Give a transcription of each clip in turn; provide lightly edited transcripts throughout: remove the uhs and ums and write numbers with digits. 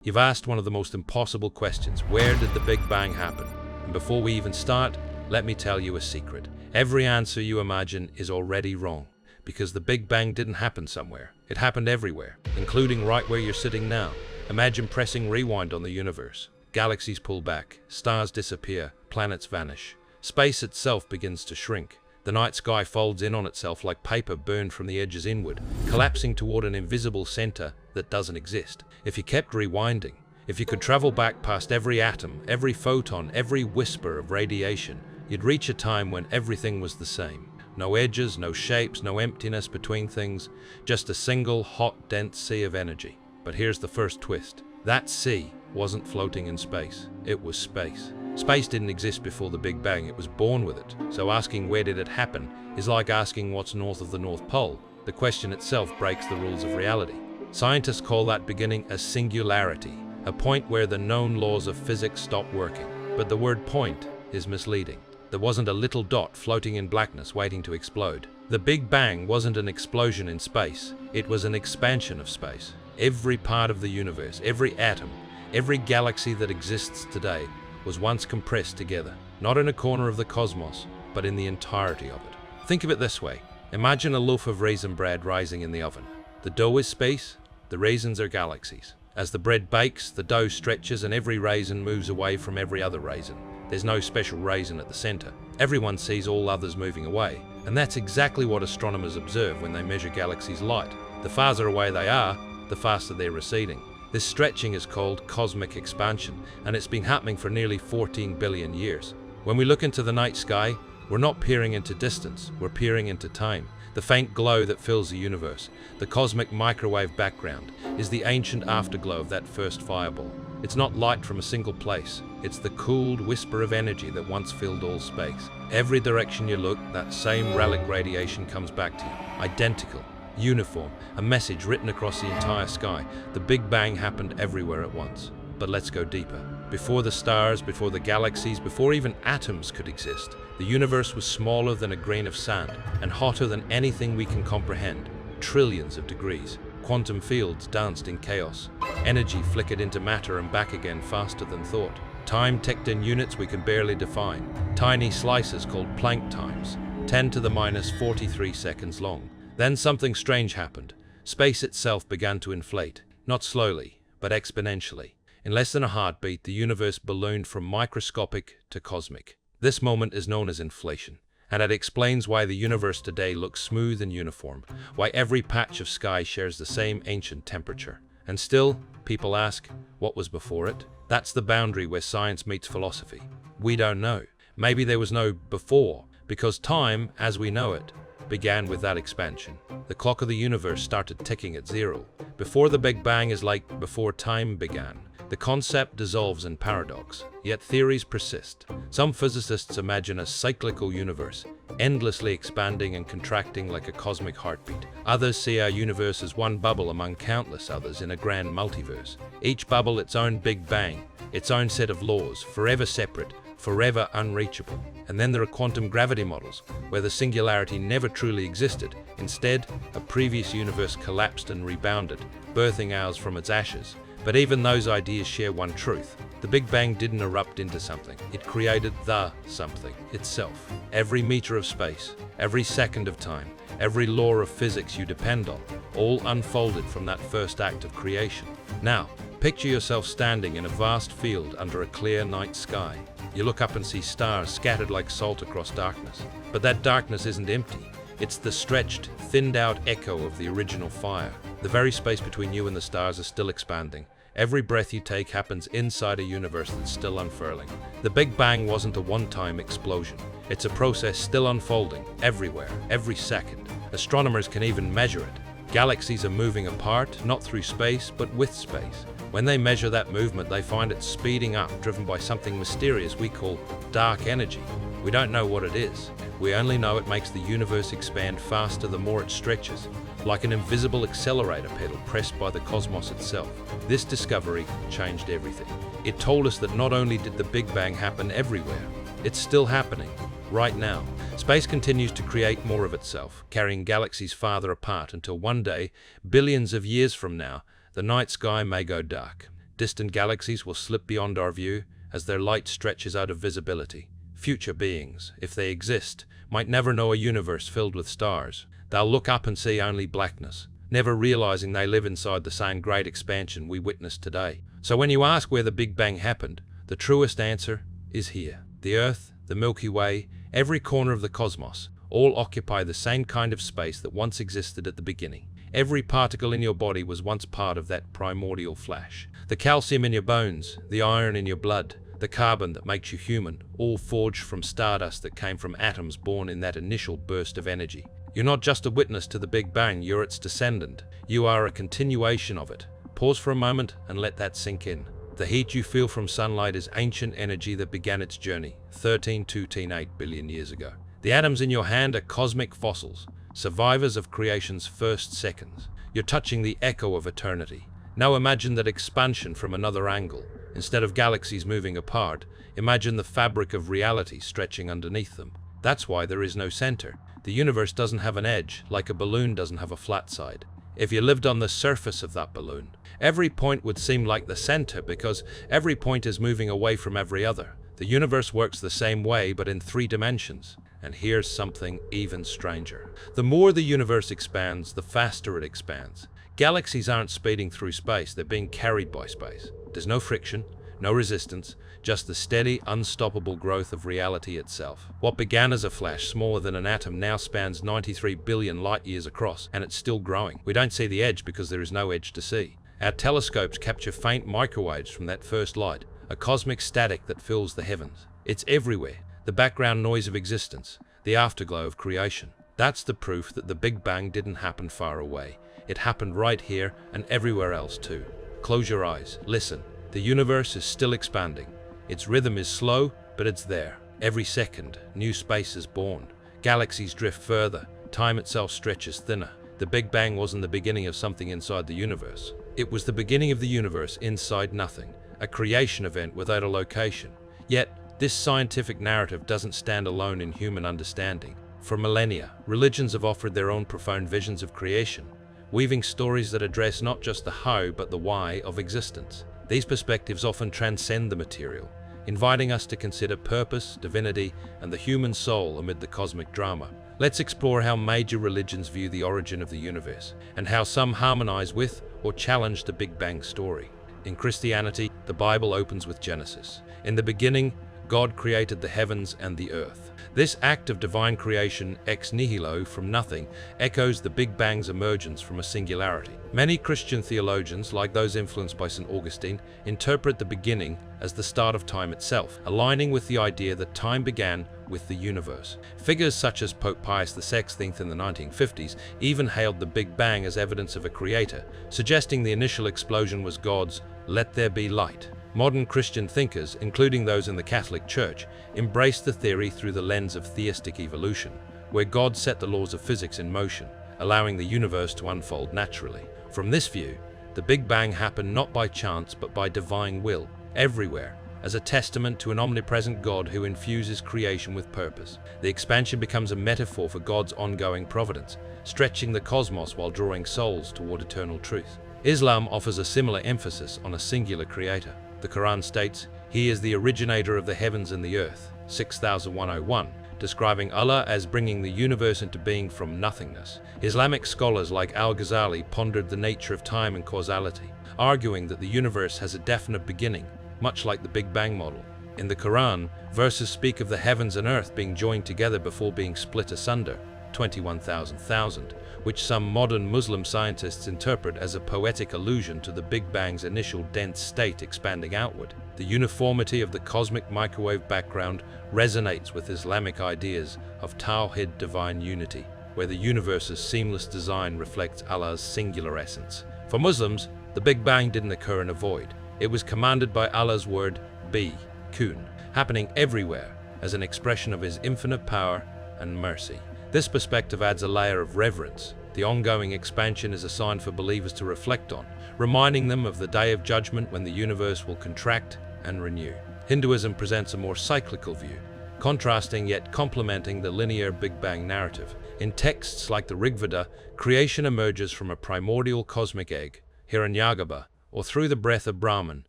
You've asked one of the most impossible questions. Where did the Big Bang happen? And before we even start, let me tell you a secret. Every answer you imagine is already wrong, because the Big Bang didn't happen somewhere. It happened everywhere, including right where you're sitting now. Imagine pressing rewind on the universe. Galaxies pull back, stars disappear, planets vanish. Space itself begins to shrink. The night sky folds in on itself like paper burned from the edges inward, collapsing toward an invisible center that doesn't exist. If you kept rewinding, if you could travel back past every atom, every photon, every whisper of radiation, you'd reach a time when everything was the same. No edges, no shapes, no emptiness between things, just a single hot, dense sea of energy. But here's the first twist. That sea wasn't floating in space. It was space. Space didn't exist before the Big Bang, it was born with it. So asking where did it happen is like asking what's north of the North Pole. The question itself breaks the rules of reality. Scientists call that beginning a singularity, a point where the known laws of physics stop working. But the word point is misleading. There wasn't a little dot floating in blackness waiting to explode. The Big Bang wasn't an explosion in space, it was an expansion of space. Every part of the universe, every atom, every galaxy that exists today was once compressed together, not in a corner of the cosmos, but in the entirety of it. Think of it this way. Imagine a loaf of raisin bread rising in the oven. The dough is space, the raisins are galaxies. As the bread bakes, the dough stretches and every raisin moves away from every other raisin. There's no special raisin at the center. Everyone sees all others moving away. And that's exactly what astronomers observe when they measure galaxies' light. The farther away they are, the faster they're receding. This stretching is called cosmic expansion, and it's been happening for nearly 14 billion years. When we look into the night sky, we're not peering into distance, we're peering into time. The faint glow that fills the universe, the cosmic microwave background, is the ancient afterglow of that first fireball. It's not light from a single place, it's the cooled whisper of energy that once filled all space. Every direction you look, that same relic radiation comes back to you, identical, uniform, a message written across the entire sky. The Big Bang happened everywhere at once. But let's go deeper. Before the stars, before the galaxies, before even atoms could exist, the universe was smaller than a grain of sand and hotter than anything we can comprehend. Trillions of degrees. Quantum fields danced in chaos. Energy flickered into matter and back again faster than thought. Time ticked in units we can barely define. Tiny slices called Planck times, 10 to the minus 43 seconds long. Then something strange happened. Space itself began to inflate, not slowly, but exponentially. In less than a heartbeat, the universe ballooned from microscopic to cosmic. This moment is known as inflation, and it explains why the universe today looks smooth and uniform, why every patch of sky shares the same ancient temperature. And still, people ask, what was before it? That's the boundary where science meets philosophy. We don't know. Maybe there was no before, because time, as we know it, began with that expansion. The clock of the universe started ticking at zero. Before the Big Bang is like before time began. The concept dissolves in paradox, yet theories persist. Some physicists imagine a cyclical universe, endlessly expanding and contracting like a cosmic heartbeat. Others see our universe as one bubble among countless others in a grand multiverse. Each bubble its own Big Bang, its own set of laws, forever separate, forever unreachable. And then there are quantum gravity models, where the singularity never truly existed. Instead, a previous universe collapsed and rebounded, birthing ours from its ashes. But even those ideas share one truth. The Big Bang didn't erupt into something. It created the something itself. Every meter of space, every second of time, every law of physics you depend on, all unfolded from that first act of creation. Now, picture yourself standing in a vast field under a clear night sky. You look up and see stars scattered like salt across darkness. But that darkness isn't empty. It's the stretched, thinned-out echo of the original fire. The very space between you and the stars is still expanding. Every breath you take happens inside a universe that's still unfurling. The Big Bang wasn't a one-time explosion. It's a process still unfolding, everywhere, every second. Astronomers can even measure it. Galaxies are moving apart, not through space, but with space. When they measure that movement, they find it speeding up, driven by something mysterious we call dark energy. We don't know what it is. We only know it makes the universe expand faster the more it stretches, like an invisible accelerator pedal pressed by the cosmos itself. This discovery changed everything. It told us that not only did the Big Bang happen everywhere, it's still happening, right now. Space continues to create more of itself, carrying galaxies farther apart until one day, billions of years from now, the night sky may go dark. Distant galaxies will slip beyond our view as their light stretches out of visibility. Future beings, if they exist, might never know a universe filled with stars. They'll look up and see only blackness, never realizing they live inside the same great expansion we witness today. So when you ask where the Big Bang happened, the truest answer is here. The Earth, the Milky Way, every corner of the cosmos, all occupy the same kind of space that once existed at the beginning. Every particle in your body was once part of that primordial flash. The calcium in your bones, the iron in your blood, the carbon that makes you human, all forged from stardust that came from atoms born in that initial burst of energy. You're not just a witness to the Big Bang, you're its descendant. You are a continuation of it. Pause for a moment and let that sink in. The heat you feel from sunlight is ancient energy that began its journey 13.288 billion years ago. The atoms in your hand are cosmic fossils, survivors of creation's first seconds. You're touching the echo of eternity. Now imagine that expansion from another angle. Instead of galaxies moving apart, imagine the fabric of reality stretching underneath them. That's why there is no center. The universe doesn't have an edge, like a balloon doesn't have a flat side. If you lived on the surface of that balloon, every point would seem like the center because every point is moving away from every other. The universe works the same way, but in 3 dimensions. And here's something even stranger. The more the universe expands, the faster it expands. Galaxies aren't speeding through space, they're being carried by space. There's no friction, no resistance, just the steady, unstoppable growth of reality itself. What began as a flash smaller than an atom now spans 93 billion light years across, and it's still growing. We don't see the edge because there is no edge to see. Our telescopes capture faint microwaves from that first light, a cosmic static that fills the heavens. It's everywhere, the background noise of existence, the afterglow of creation. That's the proof that the Big Bang didn't happen far away. It happened right here and everywhere else too. Close your eyes, listen. The universe is still expanding. Its rhythm is slow, but it's there. Every second, new space is born. Galaxies drift further. Time itself stretches thinner. The Big Bang wasn't the beginning of something inside the universe. It was the beginning of the universe inside nothing, a creation event without a location. Yet, this scientific narrative doesn't stand alone in human understanding. For millennia, religions have offered their own profound visions of creation, weaving stories that address not just the how but the why of existence. These perspectives often transcend the material, inviting us to consider purpose, divinity, and the human soul amid the cosmic drama. Let's explore how major religions view the origin of the universe, and how some harmonize with or challenge the Big Bang story. In Christianity, the Bible opens with Genesis. In the beginning, God created the heavens and the earth. This act of divine creation ex nihilo, from nothing, echoes the Big Bang's emergence from a singularity. Many Christian theologians, like those influenced by St. Augustine, interpret the beginning as the start of time itself, aligning with the idea that time began with the universe. Figures such as Pope Pius XVI in the 1950s even hailed the Big Bang as evidence of a creator, suggesting the initial explosion was God's "let there be light." Modern Christian thinkers, including those in the Catholic Church, embraced the theory through the lens of theistic evolution, where God set the laws of physics in motion, allowing the universe to unfold naturally. From this view, the Big Bang happened not by chance but by divine will, everywhere, as a testament to an omnipresent God who infuses creation with purpose. The expansion becomes a metaphor for God's ongoing providence, stretching the cosmos while drawing souls toward eternal truth. Islam offers a similar emphasis on a singular creator. The Quran states, "He is the originator of the heavens and the earth," 6101, describing Allah as bringing the universe into being from nothingness. Islamic scholars like Al-Ghazali pondered the nature of time and causality, arguing that the universe has a definite beginning, much like the Big Bang model. In the Quran, verses speak of the heavens and earth being joined together before being split asunder, 21,000, which some modern Muslim scientists interpret as a poetic allusion to the Big Bang's initial dense state expanding outward. The uniformity of the cosmic microwave background resonates with Islamic ideas of Tawhid, divine unity, where the universe's seamless design reflects Allah's singular essence. For Muslims, the Big Bang didn't occur in a void. It was commanded by Allah's word, be, kun, happening everywhere as an expression of His infinite power and mercy. This perspective adds a layer of reverence. The ongoing expansion is a sign for believers to reflect on, reminding them of the day of judgment when the universe will contract and renew. Hinduism presents a more cyclical view, contrasting yet complementing the linear Big Bang narrative. In texts like the Rig Veda, creation emerges from a primordial cosmic egg, Hiranyagarbha, or through the breath of Brahman,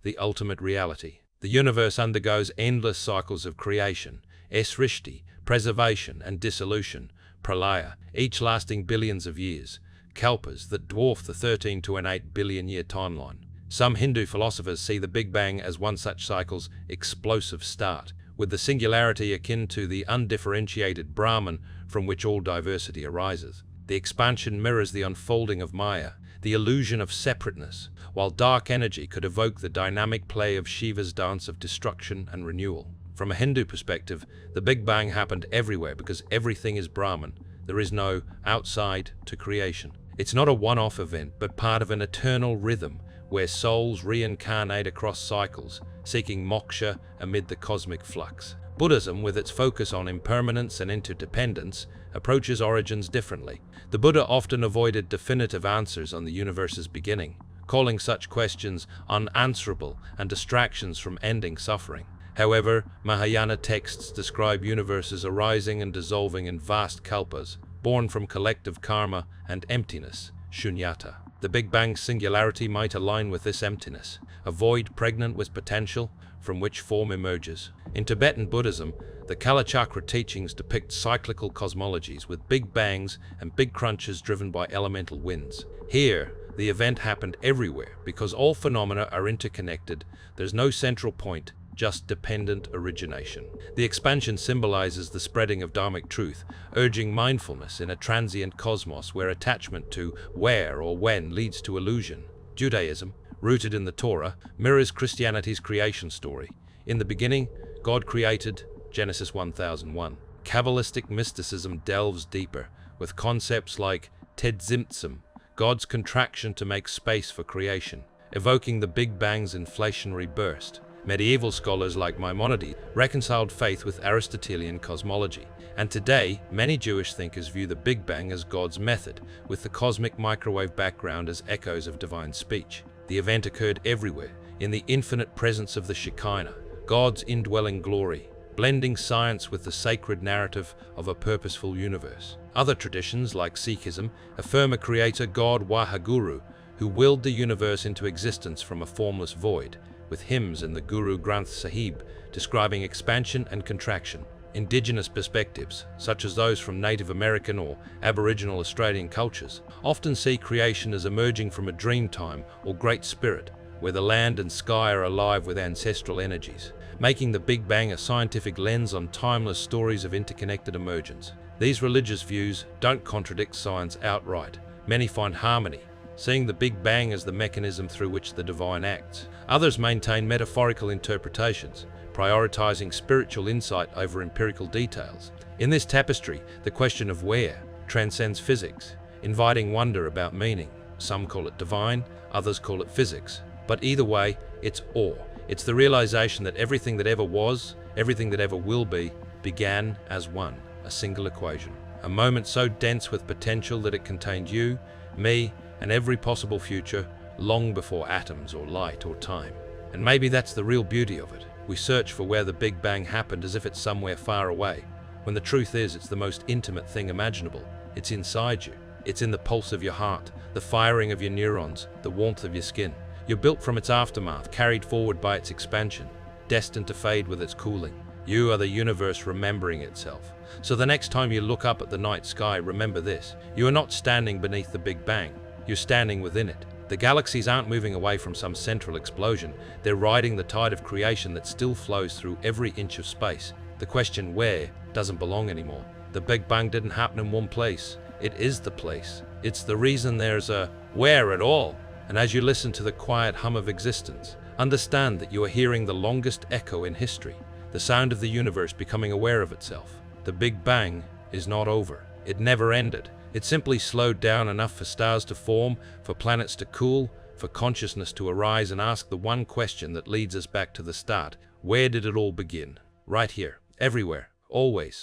the ultimate reality. The universe undergoes endless cycles of creation, srishti, preservation, and dissolution, pralaya, each lasting billions of years, kalpas that dwarf the 13 to an 8 billion year timeline. Some Hindu philosophers see the Big Bang as one such cycle's explosive start, with the singularity akin to the undifferentiated Brahman from which all diversity arises. The expansion mirrors the unfolding of Maya, the illusion of separateness, while dark energy could evoke the dynamic play of Shiva's dance of destruction and renewal. From a Hindu perspective, the Big Bang happened everywhere because everything is Brahman. There is no outside to creation. It's not a one-off event, but part of an eternal rhythm where souls reincarnate across cycles, seeking moksha amid the cosmic flux. Buddhism, with its focus on impermanence and interdependence, approaches origins differently. The Buddha often avoided definitive answers on the universe's beginning, calling such questions unanswerable and distractions from ending suffering. However, Mahayana texts describe universes arising and dissolving in vast kalpas, born from collective karma and emptiness, shunyata. The Big Bang's singularity might align with this emptiness, a void pregnant with potential from which form emerges. In Tibetan Buddhism, the Kalachakra teachings depict cyclical cosmologies with big bangs and big crunches driven by elemental winds. Here, the event happened everywhere because all phenomena are interconnected. There's no central point, just dependent origination. The expansion symbolizes the spreading of Dharmic truth, urging mindfulness in a transient cosmos where attachment to where or when leads to illusion. Judaism, rooted in the Torah, mirrors Christianity's creation story. In the beginning, God created, Genesis 1001. Kabbalistic mysticism delves deeper, with concepts like tzimtzum, God's contraction to make space for creation, evoking the Big Bang's inflationary burst. Medieval scholars like Maimonides reconciled faith with Aristotelian cosmology, and today many Jewish thinkers view the Big Bang as God's method, with the cosmic microwave background as echoes of divine speech. The event occurred everywhere, in the infinite presence of the Shekinah, God's indwelling glory, blending science with the sacred narrative of a purposeful universe. Other traditions, like Sikhism, affirm a creator god Waheguru, who willed the universe into existence from a formless void, with hymns in the Guru Granth Sahib describing expansion and contraction. Indigenous perspectives, such as those from Native American or Aboriginal Australian cultures, often see creation as emerging from a dream time or great spirit, where the land and sky are alive with ancestral energies, making the Big Bang a scientific lens on timeless stories of interconnected emergence. These religious views don't contradict science outright. Many find harmony, seeing the Big Bang as the mechanism through which the divine acts. Others maintain metaphorical interpretations, prioritizing spiritual insight over empirical details. In this tapestry, the question of where transcends physics, inviting wonder about meaning. Some call it divine, others call it physics. But either way, it's awe. It's the realization that everything that ever was, everything that ever will be, began as one, a single equation. A moment so dense with potential that it contained you, me, and every possible future, long before atoms or light or time. And maybe that's the real beauty of it. We search for where the Big Bang happened as if it's somewhere far away, when the truth is it's the most intimate thing imaginable. It's inside you. It's in the pulse of your heart, the firing of your neurons, the warmth of your skin. You're built from its aftermath, carried forward by its expansion, destined to fade with its cooling. You are the universe remembering itself. So the next time you look up at the night sky, remember this. You are not standing beneath the Big Bang. You're standing within it. The galaxies aren't moving away from some central explosion. They're riding the tide of creation that still flows through every inch of space. The question where doesn't belong anymore. The Big Bang didn't happen in one place. It is the place. It's the reason there's a where at all. And as you listen to the quiet hum of existence, understand that you are hearing the longest echo in history, the sound of the universe becoming aware of itself. The Big Bang is not over. It never ended. It simply slowed down enough for stars to form, for planets to cool, for consciousness to arise and ask the one question that leads us back to the start. Where did it all begin? Right here, everywhere, always.